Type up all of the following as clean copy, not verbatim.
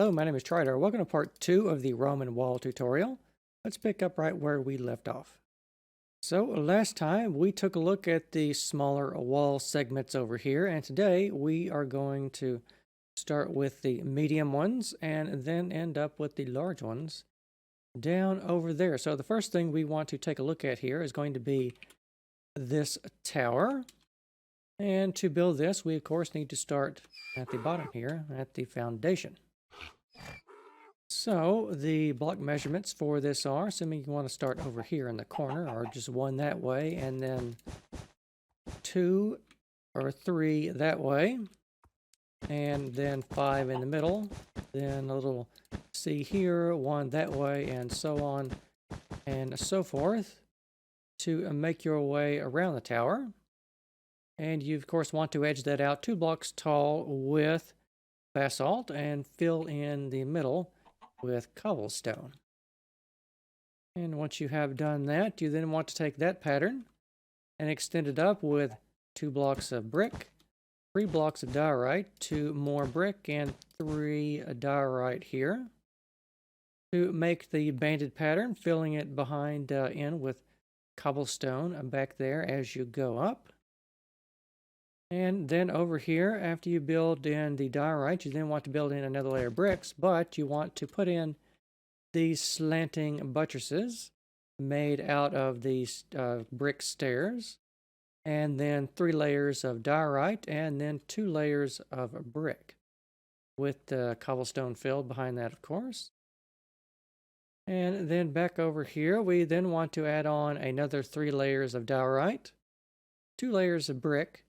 Hello, my name is Trydar. Welcome to part 2 of the Roman wall tutorial. Let's pick up right where we left off. So last time we took a look at the smaller wall segments over here, and today we are going to start with the medium ones and then end up with the large ones down over there. So the first thing we want to take a look at here is going to be this tower. And to build this, we of course need to start at the bottom here, at the foundation. So the block measurements for this are, assuming you want to start over here in the corner, or just one that way, and then 2 or 3 that way, and then 5 in the middle, then a little C here, 1 that way, and so on and so forth to make your way around the tower. And you, of course, want to edge that out 2 blocks tall with basalt and fill in the middle with cobblestone. And once you have done that, you then want to take that pattern and extend it up with 2 blocks of brick, 3 blocks of diorite, 2 more brick, and 3 diorite here to make the banded pattern, filling it behind in with cobblestone back there as you go up. And then over here, after you build in the diorite, you then want to build in another layer of bricks, but you want to put in these slanting buttresses made out of these brick stairs, and then 3 layers of diorite, and then 2 layers of brick with the cobblestone filled behind that, of course. And then back over here, we then want to add on another 3 layers of diorite, 2 layers of brick,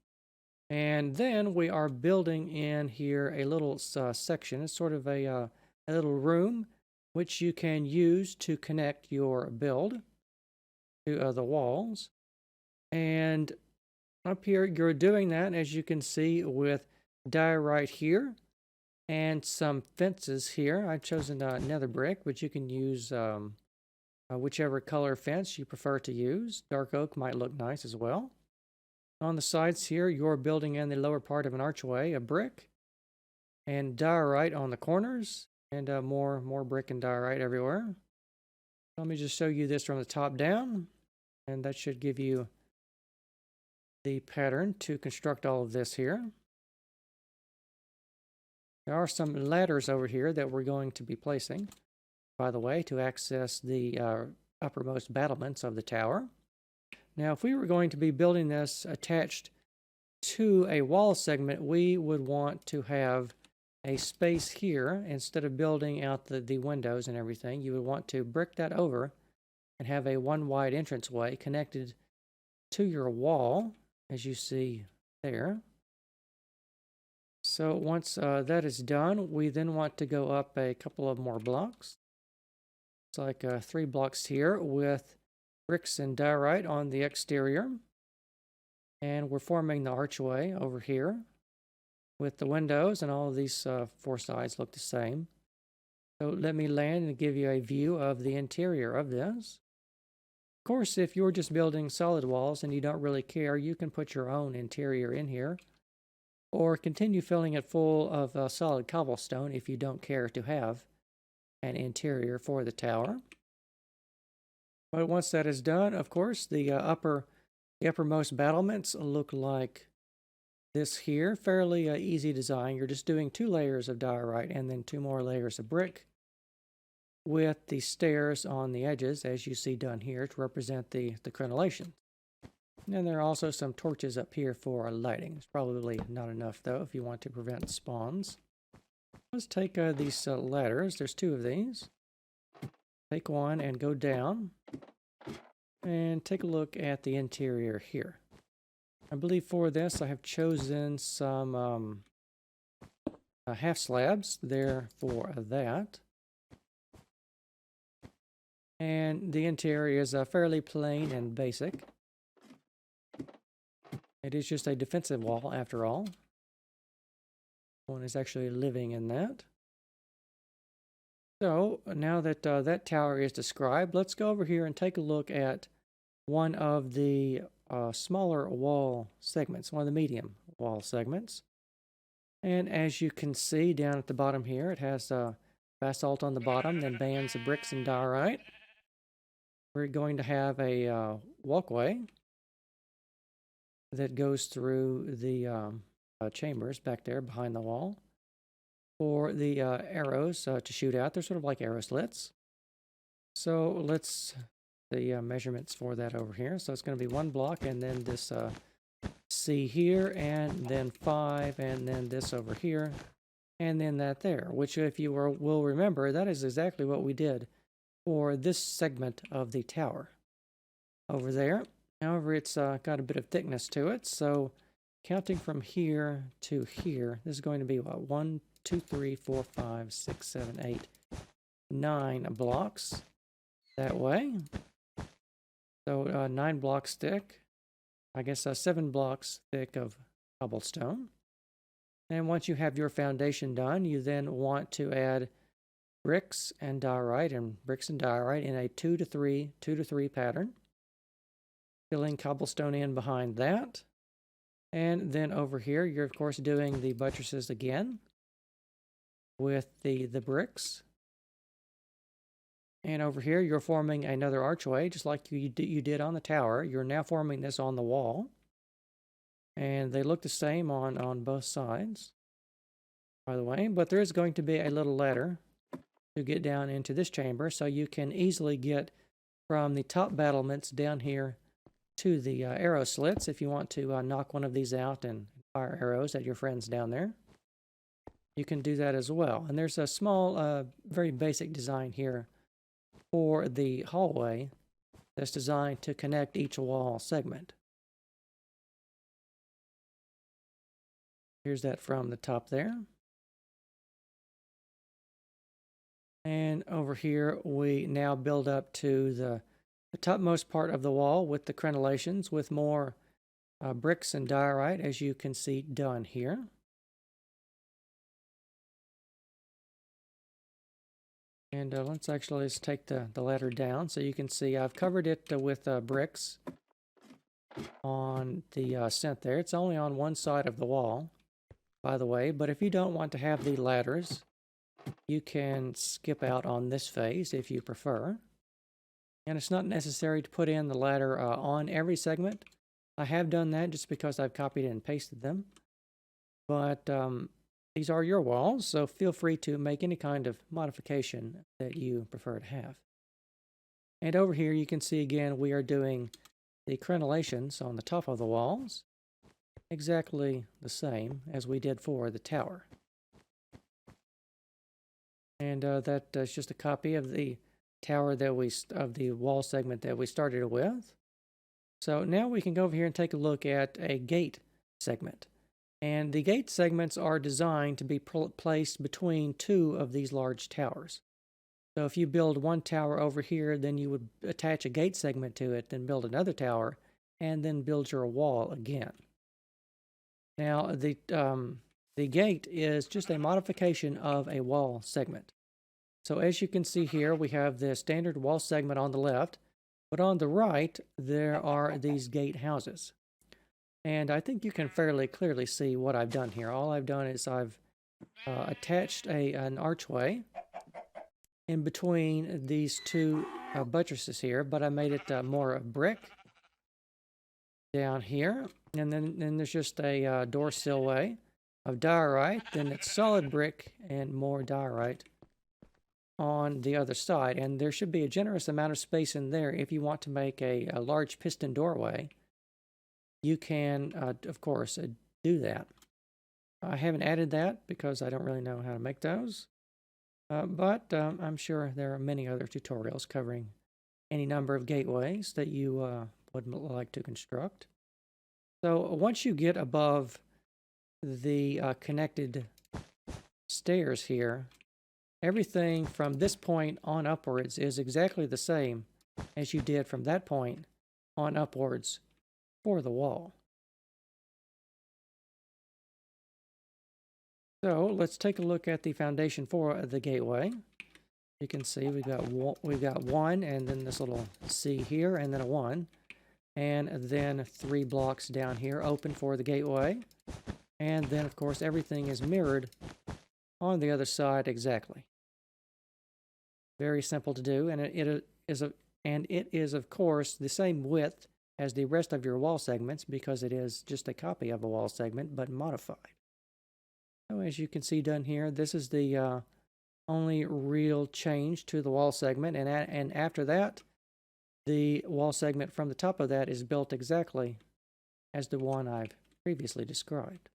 and then we are building in here a little section. It's sort of a little room which you can use to connect your build to the walls. And up here, you're doing that, as you can see, with diorite here and some fences here. I've chosen nether brick, but you can use whichever color fence you prefer to use. Dark oak might look nice as well. On the sides here, you're building in the lower part of an archway, a brick, and diorite on the corners, and more brick and diorite everywhere. Let me just show you this from the top down, and that should give you the pattern to construct all of this here. There are some ladders over here that we're going to be placing, by the way, to access the uppermost battlements of the tower. Now, if we were going to be building this attached to a wall segment, we would want to have a space here. Instead of building out the windows and everything, you would want to brick that over and have a 1 wide entranceway connected to your wall, as you see there. So once that is done, we then want to go up a couple of more blocks. It's like 3 blocks here with bricks and diorite on the exterior, and we're forming the archway over here with the windows, and all of these 4 sides look the same. So let me land and give you a view of the interior of this. Of course, if you're just building solid walls and you don't really care, you can put your own interior in here, or continue filling it full of solid cobblestone if you don't care to have an interior for the tower. But once that is done, of course, the uppermost battlements look like this here. Fairly easy design. You're just doing 2 layers of diorite and then 2 more layers of brick with the stairs on the edges, as you see done here, to represent the crenellations. And there are also some torches up here for lighting. It's probably not enough, though, if you want to prevent spawns. Let's take these ladders. There's 2 of these. Take one and go down and take a look at the interior here. I believe for this I have chosen some half slabs there for that. And the interior is fairly plain and basic. It is just a defensive wall after all. One is actually living in that. So now that that tower is described, let's go over here and take a look at one of the smaller wall segments, one of the medium wall segments. And as you can see down at the bottom here, it has basalt on the bottom, then bands of bricks and diorite. We're going to have a walkway that goes through the chambers back there behind the wall for the arrows to shoot out. They're sort of like arrow slits. So let's the measurements for that over here. So it's going to be 1 block, and then this C here, and then 5, and then this over here, and then that there, which if you will remember, that is exactly what we did for this segment of the tower over there. However, it's got a bit of thickness to it, so counting from here to here, this is going to be what, 1, 2, 3, 4, 5, 6, 7, 8, 9 blocks that way. So 9 blocks thick, I guess 7 blocks thick of cobblestone. And once you have your foundation done, you then want to add bricks and diorite in a 2 to 3 pattern, filling cobblestone in behind that. And then over here, you're of course doing the buttresses again with the bricks. And over here, you're forming another archway, just like you did on the tower. You're now forming this on the wall. And they look the same on both sides, by the way. But there is going to be a little ladder to get down into this chamber, so you can easily get from the top battlements down here to the arrow slits if you want to knock one of these out and fire arrows at your friends down there. You can do that as well. And there's a small, very basic design here for the hallway that's designed to connect each wall segment. Here's that from the top there. And over here, we now build up to the topmost part of the wall with the crenellations, with more bricks and diorite, as you can see done here. And let's take the ladder down so you can see I've covered it with bricks on the ascent there. It's only on one side of the wall, by the way, but if you don't want to have the ladders, you can skip out on this phase if you prefer. And it's not necessary to put in the ladder on every segment. I have done that just because I've copied and pasted them. But these are your walls, so feel free to make any kind of modification that you prefer to have. And over here you can see again we are doing the crenellations on the top of the walls, exactly the same as we did for the tower. And that's just a copy of the tower of the wall segment that we started with. So now we can go over here and take a look at a gate segment. And the gate segments are designed to be placed between 2 of these large towers. So if you build one tower over here, then you would attach a gate segment to it, then build another tower, and then build your wall again. Now, the gate is just a modification of a wall segment. So as you can see here, we have the standard wall segment on the left, but on the right, there are these gate houses. And I think you can fairly clearly see what I've done here. All I've done is I've attached an archway in between these 2 buttresses here, but I made it more brick down here. And then there's just a door sillway of diorite. Then it's solid brick and more diorite on the other side. And there should be a generous amount of space in there if you want to make a large piston doorway. You can, of course, do that. I haven't added that because I don't really know how to make those. But I'm sure there are many other tutorials covering any number of gateways that you would like to construct. So once you get above the connected stairs here, everything from this point on upwards is exactly the same as you did from that point on upwards for the wall. So let's take a look at the foundation for the gateway. You can see we've got 1, and then this little C here, and then a 1, and then 3 blocks down here open for the gateway. And then of course everything is mirrored on the other side exactly. Very simple to do, and it is of course the same width as the rest of your wall segments because it is just a copy of a wall segment but modified. So as you can see done here, this is the only real change to the wall segment, and after that, the wall segment from the top of that is built exactly as the one I've previously described.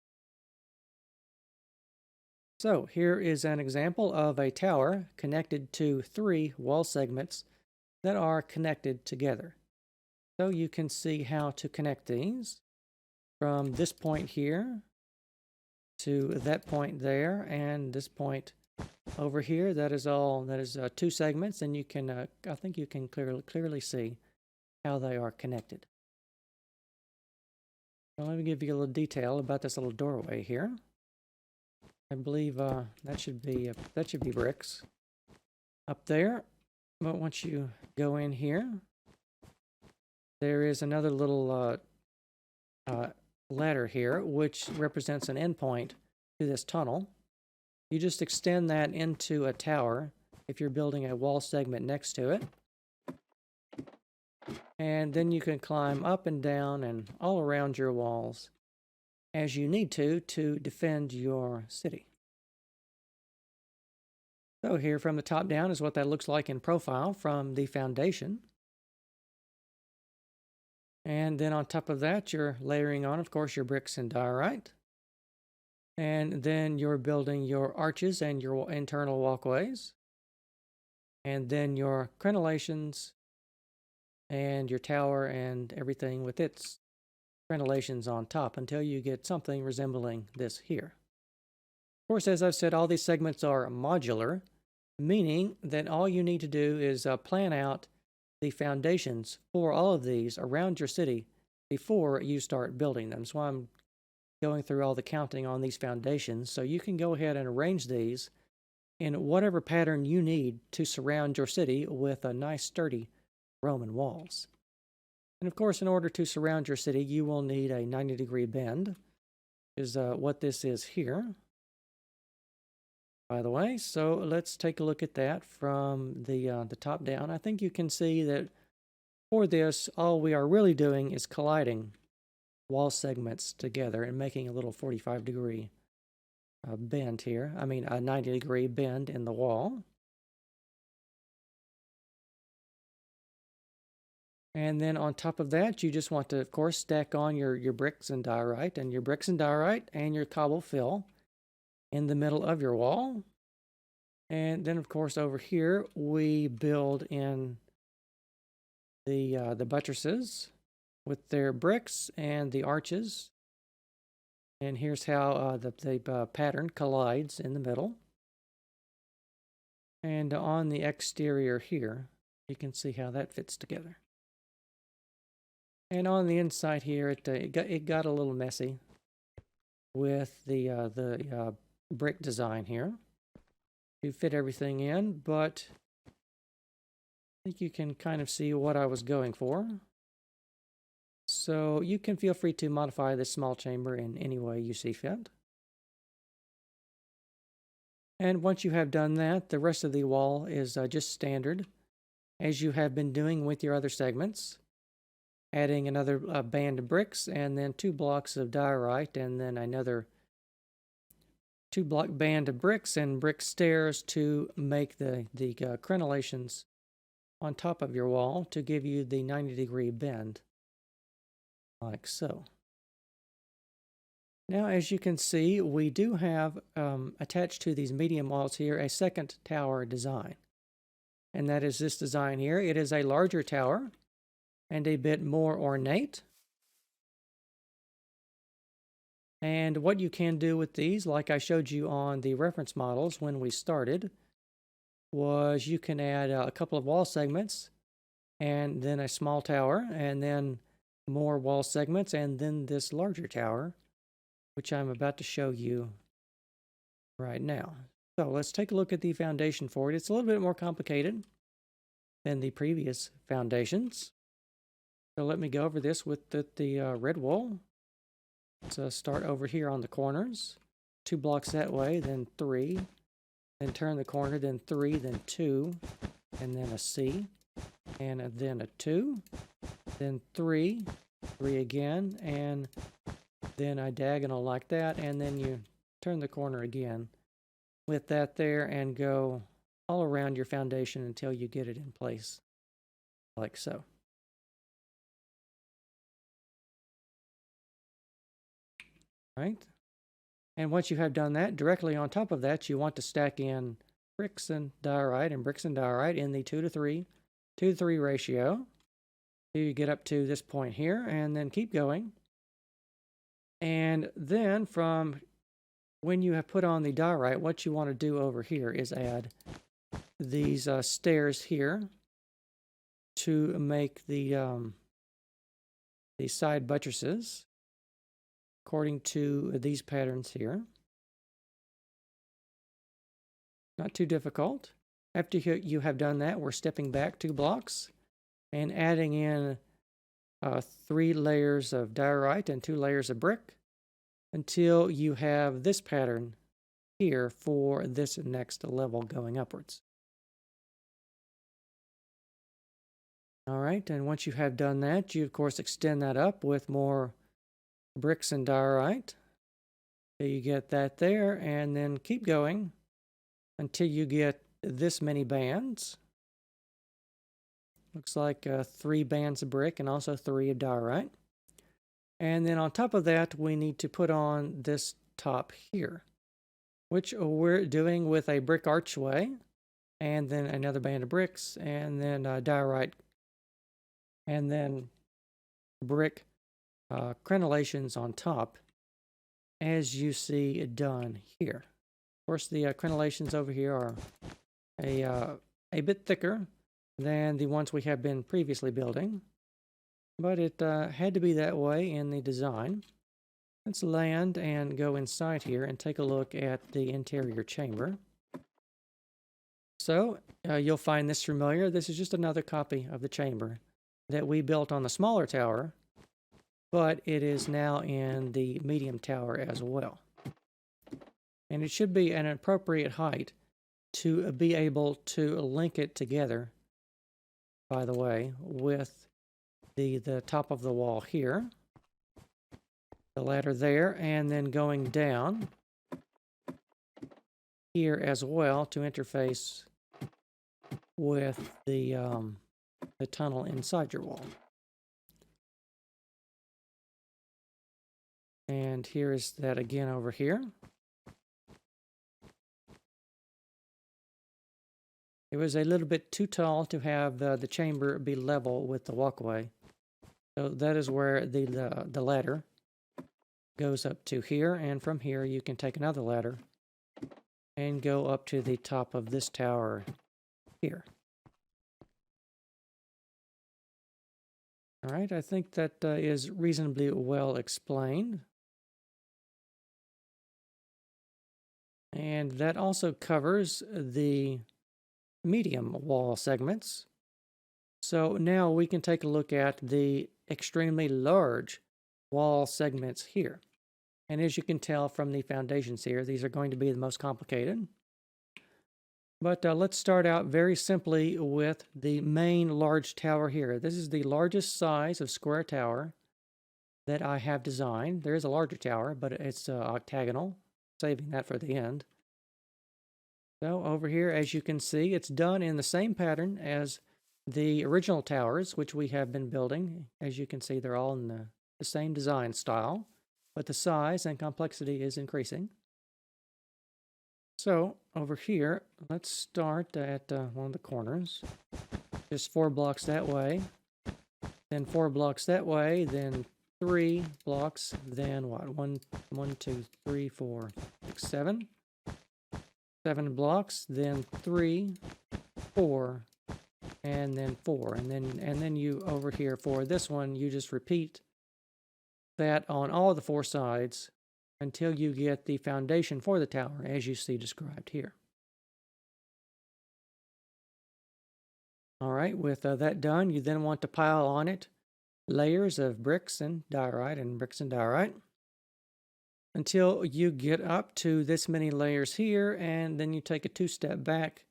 So here is an example of a tower connected to 3 wall segments that are connected together. So you can see how to connect these from this point here to that point there, and this point over here. That is 2 segments, and you can I think you can clearly see how they are connected. So let me give you a little detail about this little doorway here. I believe that should be bricks up there. But once you go in here, there is another little ladder here, which represents an endpoint to this tunnel. You just extend that into a tower if you're building a wall segment next to it. And then you can climb up and down and all around your walls as you need to defend your city. So here from the top down is what that looks like in profile from the foundation. And then on top of that, you're layering on, of course, your bricks and diorite. And then you're building your arches and your internal walkways. And then your crenellations and your tower and everything with its crenellations on top until you get something resembling this here. Of course, as I've said, all these segments are modular, meaning that all you need to do is plan out the foundations for all of these around your city before you start building them. So I'm going through all the counting on these foundations, so you can go ahead and arrange these in whatever pattern you need to surround your city with a nice sturdy Roman walls. And of course, in order to surround your city, you will need a 90-degree bend, is what this is here, by the way. So let's take a look at that from the top down. I think you can see that for this, all we are really doing is colliding wall segments together and making a little 45-degree bend here. I mean, a 90-degree bend in the wall. And then on top of that, you just want to, of course, stack on your bricks and diorite, and your cobble fill in the middle of your wall. And then, of course, over here, we build in the buttresses with their bricks and the arches. And here's how the pattern collides in the middle. And on the exterior here, you can see how that fits together. And on the inside here, it got a little messy with the brick design here to fit everything in, but I think you can kind of see what I was going for. So you can feel free to modify this small chamber in any way you see fit. And once you have done that, the rest of the wall is just standard, as you have been doing with your other segments. Adding another band of bricks, and then 2 blocks of diorite, and then another 2-block band of bricks and brick stairs to make the crenellations on top of your wall to give you the 90-degree bend, like so. Now, as you can see, we do have attached to these medium walls here a second tower design, and that is this design here. It is a larger tower and a bit more ornate. And what you can do with these, like I showed you on the reference models when we started, was you can add a couple of wall segments and then a small tower and then more wall segments and then this larger tower, which I'm about to show you right now. So let's take a look at the foundation for it. It's a little bit more complicated than the previous foundations. So let me go over this with the red wool. Let's start over here on the corners. 2 blocks that way, then 3. Then turn the corner, then 3, then 2. and then a C, and then a 2, then 3, 3 again, and then a diagonal like that, and then you turn the corner again with that there and go all around your foundation until you get it in place, like so. Right? And once you have done that, directly on top of that, you want to stack in bricks and diorite in the 2 to 3 ratio. So you get up to this point here and then keep going. And then from when you have put on the diorite, what you want to do over here is add these stairs here to make the side buttresses according to these patterns here. Not too difficult. After you have done that, we're stepping back 2 blocks and adding in 3 layers of diorite and 2 layers of brick until you have this pattern here for this next level going upwards. All right, and once you have done that, you of course extend that up with more bricks and diorite. So you get that there, and then keep going until you get this many bands. Looks like 3 bands of brick and also 3 of diorite. And then on top of that, we need to put on this top here, which we're doing with a brick archway, and then another band of bricks, and then diorite, and then brick crenellations on top, as you see done here. Of course, the crenellations over here are a bit thicker than the ones we have been previously building, but it had to be that way in the design. Let's land and go inside here and take a look at the interior chamber. So you'll find this familiar. This is just another copy of the chamber that we built on the smaller tower, but it is now in the medium tower as well. And it should be an appropriate height to be able to link it together, by the way, with the top of the wall here, the ladder there, and then going down here as well to interface with the tunnel inside your wall. And here is that again over here. It was a little bit too tall to have the chamber be level with the walkway. So that is where the ladder goes up to here, and from here you can take another ladder and go up to the top of this tower here. All right, I think that is reasonably well explained. And that also covers the medium wall segments. So now we can take a look at the extremely large wall segments here. And as you can tell from the foundations here, these are going to be the most complicated. But let's start out very simply with the main large tower here. This is the largest size of square tower that I have designed. There is a larger tower, but it's octagonal, saving that for the end. So over here, as you can see, it's done in the same pattern as the original towers, which we have been building. As you can see, they're all in the same design style, but the size and complexity is increasing. So over here, let's start at one of the corners. Just 4 blocks that way, then 4 blocks that way, then 3 blocks, then what? 1, 2, 3, 4, 6, 7. 7 blocks, then 3, 4, and then 4, and then you over here for this one, you just repeat that on all of the 4 sides until you get the foundation for the tower, as you see described here. All right, with that done, you then want to pile on it layers of bricks and diorite until you get up to this many layers here, and then you take a 2-step back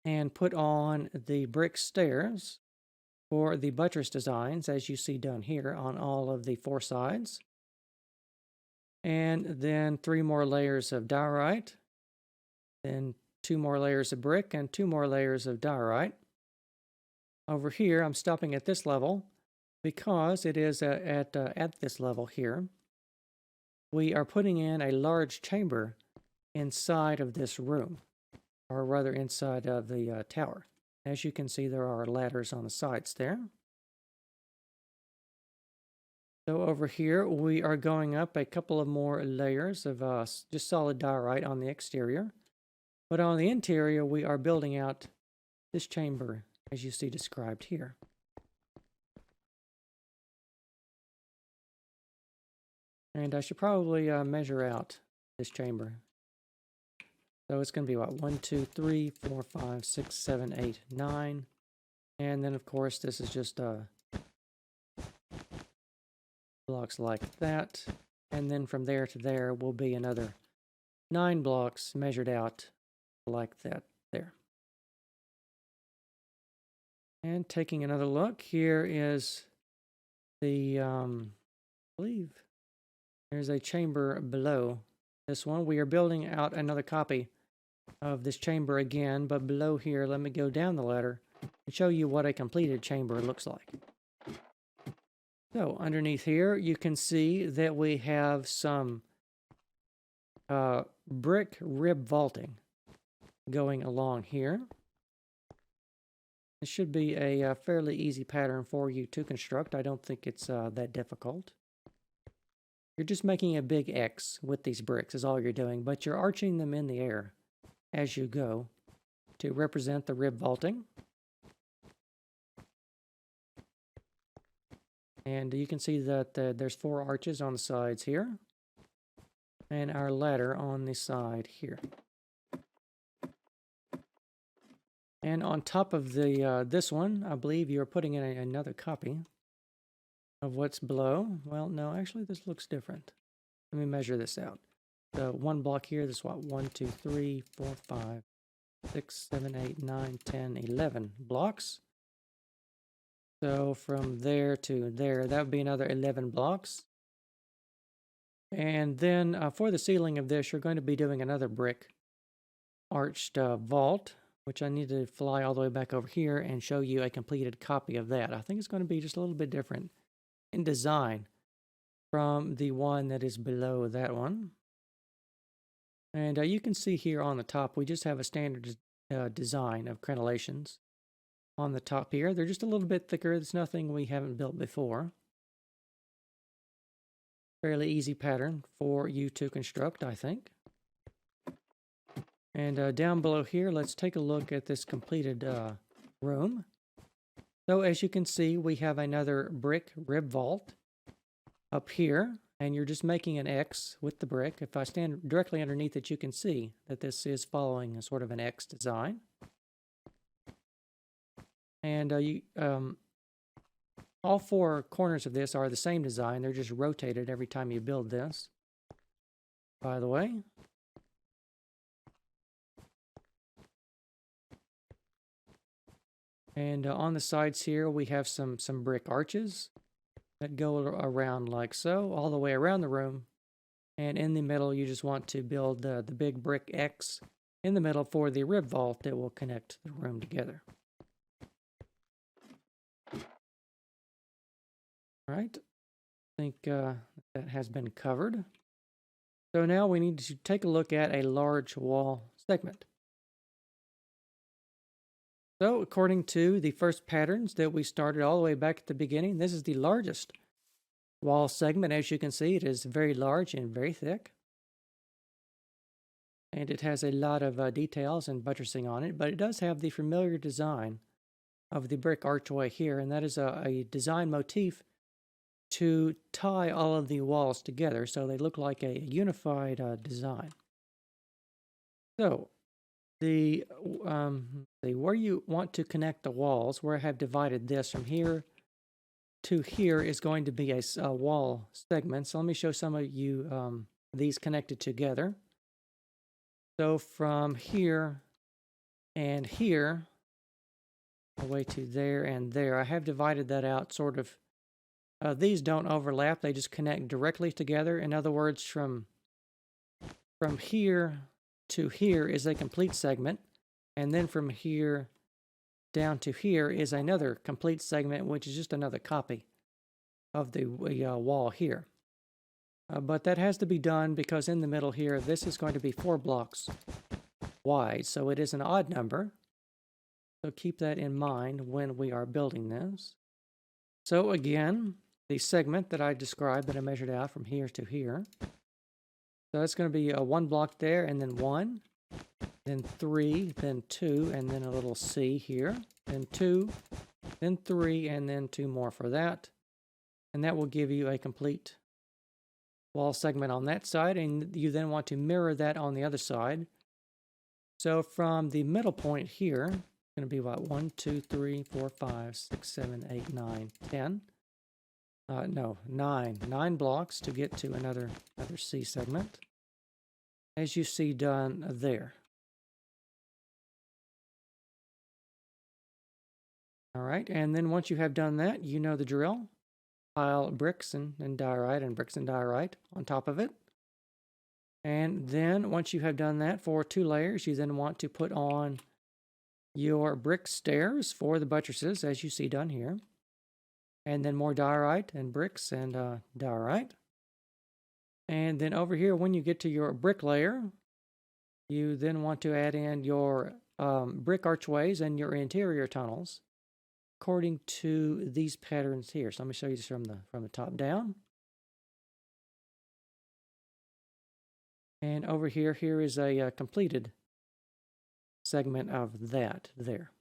and put on the brick stairs for the buttress designs, as you see done here on all of the 4 sides. And then 3 more layers of diorite, then 2 more layers of brick, and 2 more layers of diorite. Over here, I'm stopping at this level because it is at this level here. We are putting in a large chamber inside of this room, or rather inside of the tower. As you can see, there are ladders on the sides there. So over here, we are going up a couple of more layers of just solid diorite on the exterior. But on the interior, we are building out this chamber, as you see described here. And I should probably measure out this chamber. So it's going to be what? 1, 2, 3, 4, 5, 6, 7, 8, 9. And then, of course, this is just blocks like that. And then from there to there will be another 9 blocks measured out like that there. And taking another look, here is the, I believe there's a chamber below this one. We are building out another copy of this chamber again, but below here, let me go down the ladder and show you what a completed chamber looks like. So underneath here, you can see that we have some brick rib vaulting going along here. It should be a fairly easy pattern for you to construct. I don't think it's that difficult. You're just making a big X with these bricks is all you're doing, but you're arching them in the air as you go to represent the rib vaulting. And you can see that there's 4 arches on the sides here, and our ladder on the side here. And on top of the this one, I believe you're putting in another copy of what's below. Well, no, actually this looks different. Let me measure this out. So 1 block here, this is what? 1, 2, 3, 4, 5, 6, 7, 8, 9, 10, 11 blocks. So from there to there, that would be another 11 blocks. And then for the ceiling of this, you're going to be doing another brick arched vault, which I need to fly all the way back over here and show you a completed copy of that. I think it's going to be just a little bit different in design from the one that is below that one. And you can see here on the top, we just have a standard design of crenellations on the top here. They're just a little bit thicker. There's nothing we haven't built before. Fairly easy pattern for you to construct, I think. And down below here, let's take a look at this completed room. So as you can see, we have another brick rib vault up here, and you're just making an X with the brick. If I stand directly underneath it, you can see that this is following a sort of an X design. And all 4 corners of this are the same design. They're just rotated every time you build this, by the way. And on the sides here, we have some brick arches that go around like so, all the way around the room. And in the middle, you just want to build the big brick X in the middle for the rib vault that will connect the room together. All right, I think that has been covered. So now we need to take a look at a large wall segment. So according to the first patterns that we started all the way back at the beginning, this is the largest wall segment. As you can see, it is very large and very thick. And it has a lot of details and buttressing on it, but it does have the familiar design of the brick archway here, and that is a design motif to tie all of the walls together so they look like a unified design. So where you want to connect the walls, where I have divided this from here to here, is going to be a wall segment. So let me show some of you these connected together. So from here And here, all the way to there and there, I have divided that out sort of. These don't overlap, they just connect directly together. In other words, from here to here is a complete segment, and then from here down to here is another complete segment, which is just another copy of the wall here. But that has to be done because in the middle here, this is going to be 4 blocks wide, so it is an odd number. So keep that in mind when we are building this. So again, the segment that I described that I measured out from here to here. So that's going to be 1 block there, and then 1, then 3, then 2, and then a little C here, then 2, then 3, and then 2 more for that. And that will give you a complete wall segment on that side, and you then want to mirror that on the other side. So from the middle point here, it's going to be what, 1, 2, 3, 4, 5, 6, 7, 8, 9, 10. No, 9 blocks to get to another C segment, as you see done there. All right, and then once you have done that, you know the drill. Pile bricks and diorite and bricks and diorite on top of it. And then once you have done that for 2 layers, you then want to put on your brick stairs for the buttresses, as you see done here. And then more diorite and bricks and diorite. And then over here, when you get to your brick layer, you then want to add in your brick archways and your interior tunnels according to these patterns here. So let me show you this from the top down. And over here, here is a completed segment of that there.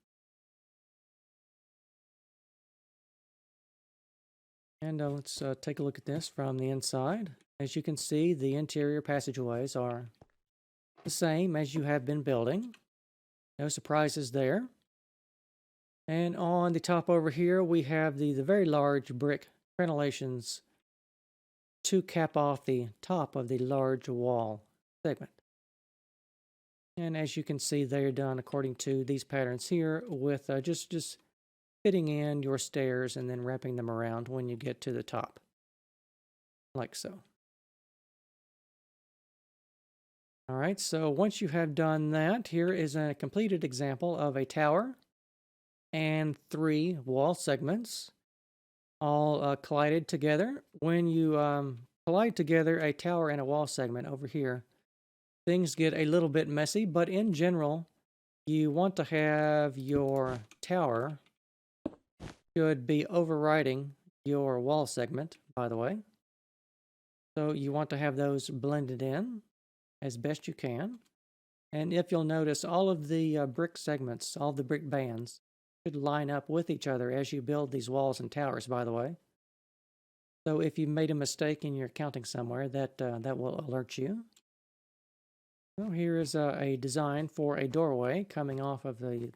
And let's take a look at this from the inside. As you can see, the interior passageways are the same as you have been building. No surprises there. And on the top over here, we have the very large brick crenellations to cap off the top of the large wall segment. And as you can see, they are done according to these patterns here with just fitting in your stairs and then wrapping them around when you get to the top, like so. All right, so once you have done that, here is a completed example of a tower and 3 wall segments all collided together. When you collide together a tower and a wall segment over here, things get a little bit messy, but in general, you want to have your tower should be overriding your wall segment, by the way. So you want to have those blended in as best you can. And if you'll notice, all of the brick segments, all the brick bands, should line up with each other as you build these walls and towers, by the way. So if you made a mistake and you're counting somewhere, that will alert you. So here is a design for a doorway coming off of the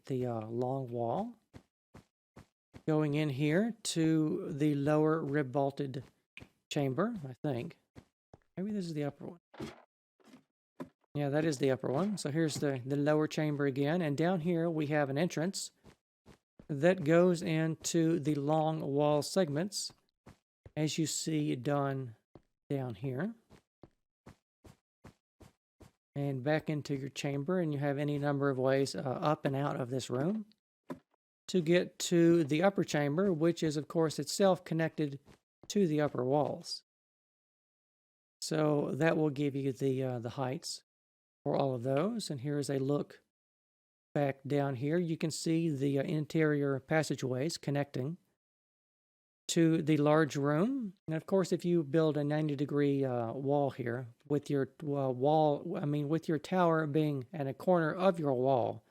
long wall, going in here to the lower rib vaulted chamber, I think. Maybe this is the upper one. Yeah, that is the upper one. So here's the lower chamber again, and down here we have an entrance that goes into the long wall segments, as you see done down here. And back into your chamber, and you have any number of ways up and out of this room to get to the upper chamber, which is, of course, itself connected to the upper walls. So that will give you the heights for all of those. And here is a look back down here. You can see the interior passageways connecting to the large room. And of course, if you build a 90-degree wall here with your with your tower being at a corner of your wall,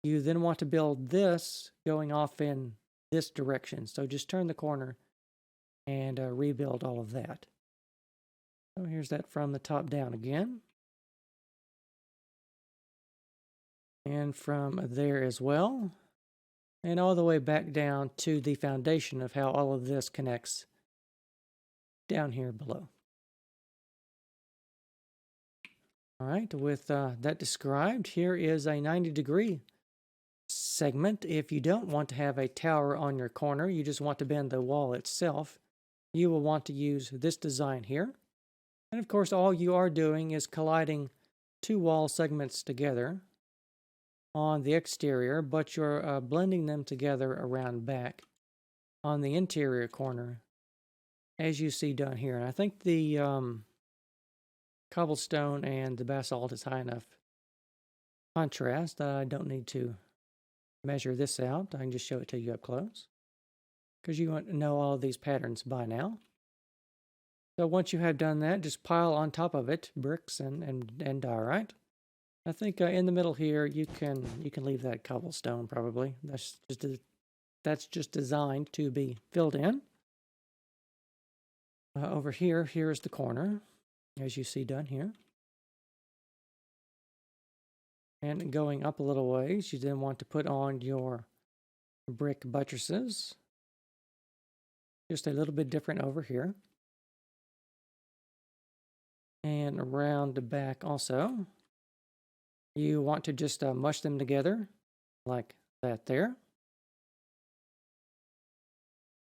you then want to build this going off in this direction. So just turn the corner and rebuild all of that. So here's that from the top down again. And from there as well. And all the way back down to the foundation of how all of this connects down here below. All right, with that described, here is a 90-degree segment, if you don't want to have a tower on your corner, you just want to bend the wall itself, you will want to use this design here. And of course, all you are doing is colliding two wall segments together on the exterior, but you're blending them together around back on the interior corner, as you see done here. And I think the cobblestone and the basalt is high enough contrast that I don't need to measure this out. I can just show it to you up close, because you want to know all of these patterns by now. So once you have done that, just pile on top of it bricks and diorite. I think in the middle here you can leave that cobblestone probably. That's just designed to be filled in. Over here is the corner, as you see done here. And going up a little ways, you then want to put on your brick buttresses. Just a little bit different over here. And around the back also. You want to just mush them together like that there.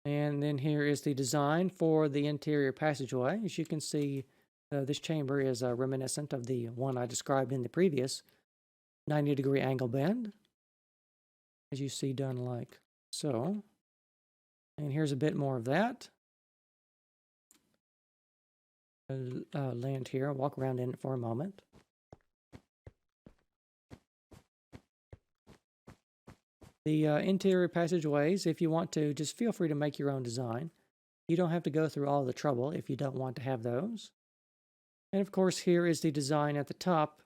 And then here is the design for the interior passageway. As you can see, this chamber is reminiscent of the one I described in the previous 90-degree angle bend, as you see done like so. And here's a bit more of that. Land here, walk around in it for a moment. The interior passageways, if you want to, just feel free to make your own design. You don't have to go through all the trouble if you don't want to have those. And of course, here is the design at the top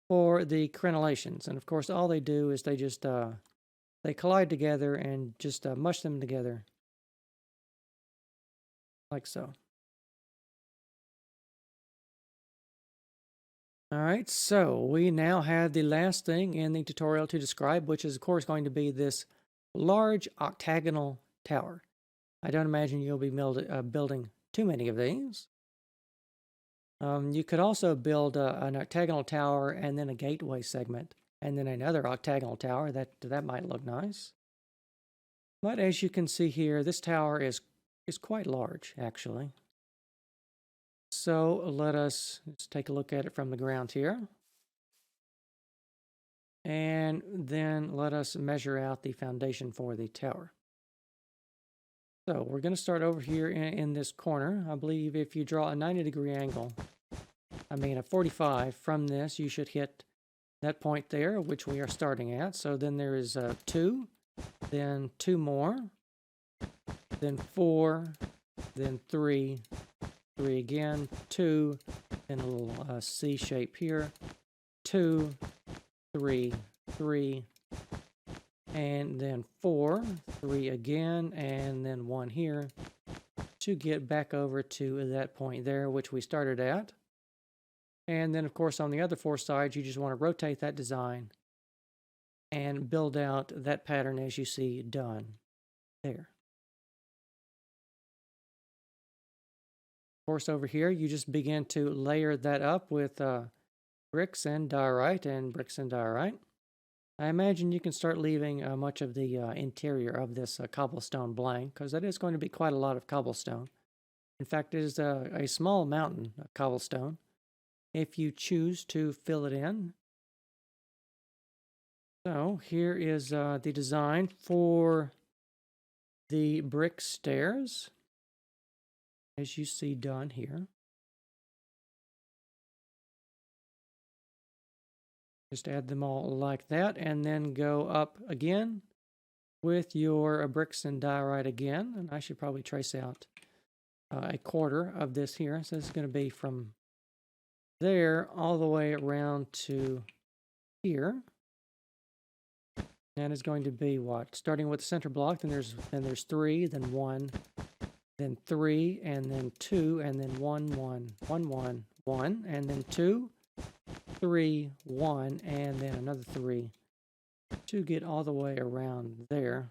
for the crenellations. And of course, all they do is they just they collide together and just mush them together like so. All right, so we now have the last thing in the tutorial to describe, which is of course going to be this large octagonal tower. I don't imagine you'll be building too many of these. You could also build an octagonal tower and then a gateway segment, and then another octagonal tower. That might look nice. But as you can see here, this tower is quite large, actually. So let's take a look at it from the ground here. And then let us measure out the foundation for the tower. So we're going to start over here in this corner. I believe if you draw a 90-degree angle, a 45 from this, you should hit that point there, which we are starting at. So then there is 2, then 2 more, then 4, then 3, 3 again, 2, and a little C shape here, 2, 3, 3, and then 4, 3 again, and then 1 here to get back over to that point there, which we started at. And then, of course, on the other 4 sides, you just want to rotate that design and build out that pattern as you see done there. Of course, over here, you just begin to layer that up with bricks and diorite and bricks and diorite. I imagine you can start leaving much of the interior of this cobblestone blank, because that is going to be quite a lot of cobblestone. In fact, it is a small mountain of cobblestone if you choose to fill it in. So here is the design for the brick stairs, as you see done here. Just add them all like that, and then go up again with your bricks and diorite again. And I should probably trace out a quarter of this here. So this is going to be from there all the way around to here. And it's going to be what? Starting with the center block, then there's 3, then 1, then 3, and then 2, and then 1, 1, 1, 1, 1, and then 2, 3, 1, and then another 3 to get all the way around there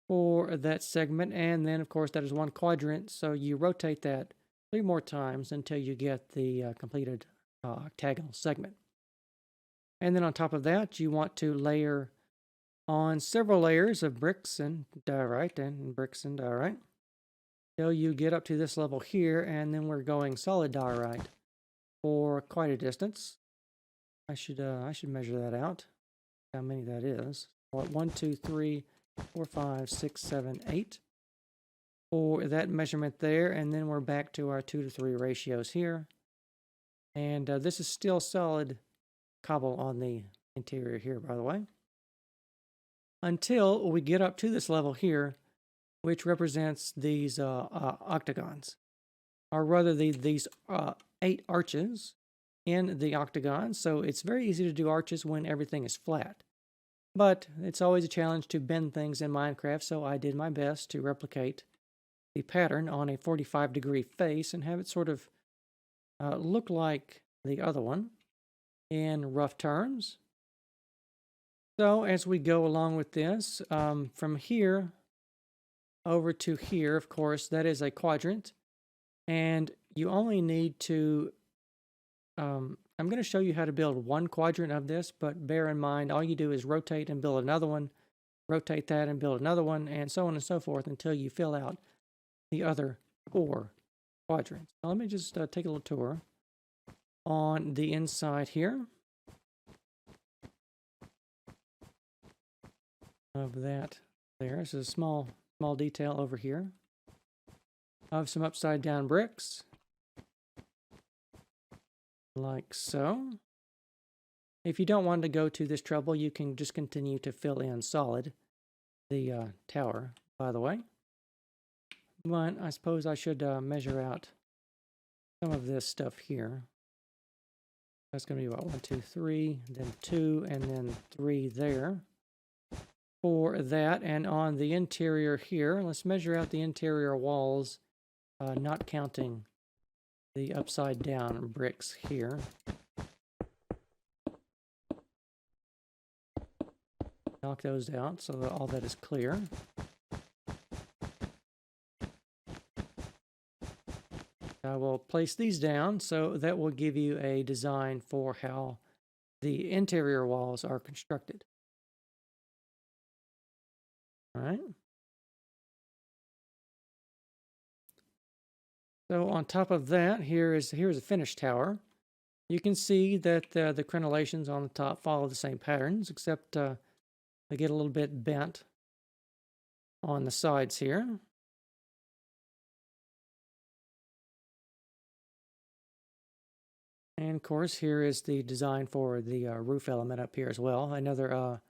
for that segment. And then, of course, that is one quadrant, so you rotate that 3 more times until you get the completed octagonal segment. And then on top of that, you want to layer on several layers of bricks and diorite and bricks and diorite till you get up to this level here, and then we're going solid diorite for quite a distance. I should measure that out. How many that is? 1, 2, 3, 4, 5, 6, 7, 8 for that measurement there, and then we're back to our 2 to 3 ratios here. And this is still solid cobble on the interior here, by the way, until we get up to this level here, which represents these octagons, or rather these 8 arches in the octagon. So it's very easy to do arches when everything is flat, but it's always a challenge to bend things in Minecraft, so I did my best to replicate the pattern on a 45-degree face and have it sort of look like the other one in rough terms. So as we go along with this, from here over to here, of course, that is a quadrant, and you only need to I'm going to show you how to build one quadrant of this, but bear in mind, all you do is rotate and build another one, rotate that and build another one, and so on and so forth until you fill out the other 4 quadrants. Now, let me just take a little tour on the inside here of that there. This is a small detail over here of some upside down bricks, like so. If you don't want to go to this trouble, you can just continue to fill in solid the tower, by the way. But I suppose I should measure out some of this stuff here. That's going to be about 1, 2, 3, then 2, and then 3 there for that. And on the interior here, let's measure out the interior walls, not counting the upside down bricks here. Knock those out so that all that is clear. I will place these down, so that will give you a design for how the interior walls are constructed. All right. So on top of that, here's a finished tower. You can see that the crenellations on the top follow the same patterns, except they get a little bit bent on the sides here. And of course, here is the design for the roof element up here as well. Another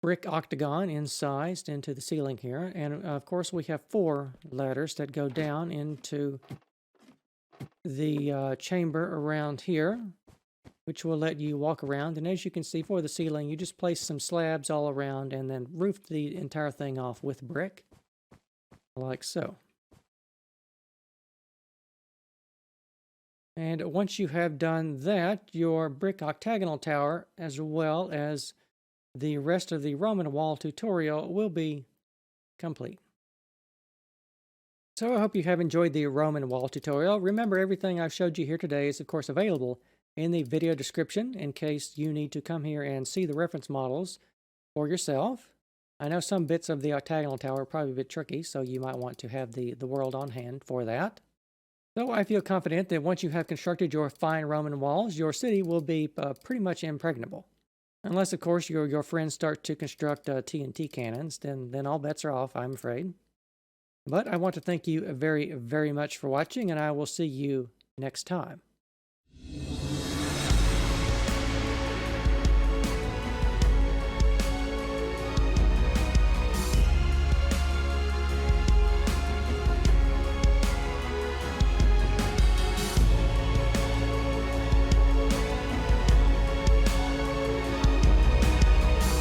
brick octagon incised into the ceiling here. And of course, we have 4 ladders that go down into the chamber around here, which will let you walk around. And as you can see, for the ceiling, you just place some slabs all around and then roof the entire thing off with brick, like so. And once you have done that, your brick octagonal tower, as well as the rest of the Roman wall tutorial, will be complete. So I hope you have enjoyed the Roman wall tutorial. Remember, everything I've showed you here today is, of course, available in the video description in case you need to come here and see the reference models for yourself. I know some bits of the octagonal tower are probably a bit tricky, so you might want to have the world on hand for that. So I feel confident that once you have constructed your fine Roman walls, your city will be pretty much impregnable. Unless, of course, your friends start to construct TNT cannons, then all bets are off, I'm afraid. But I want to thank you very, very much for watching, and I will see you next time.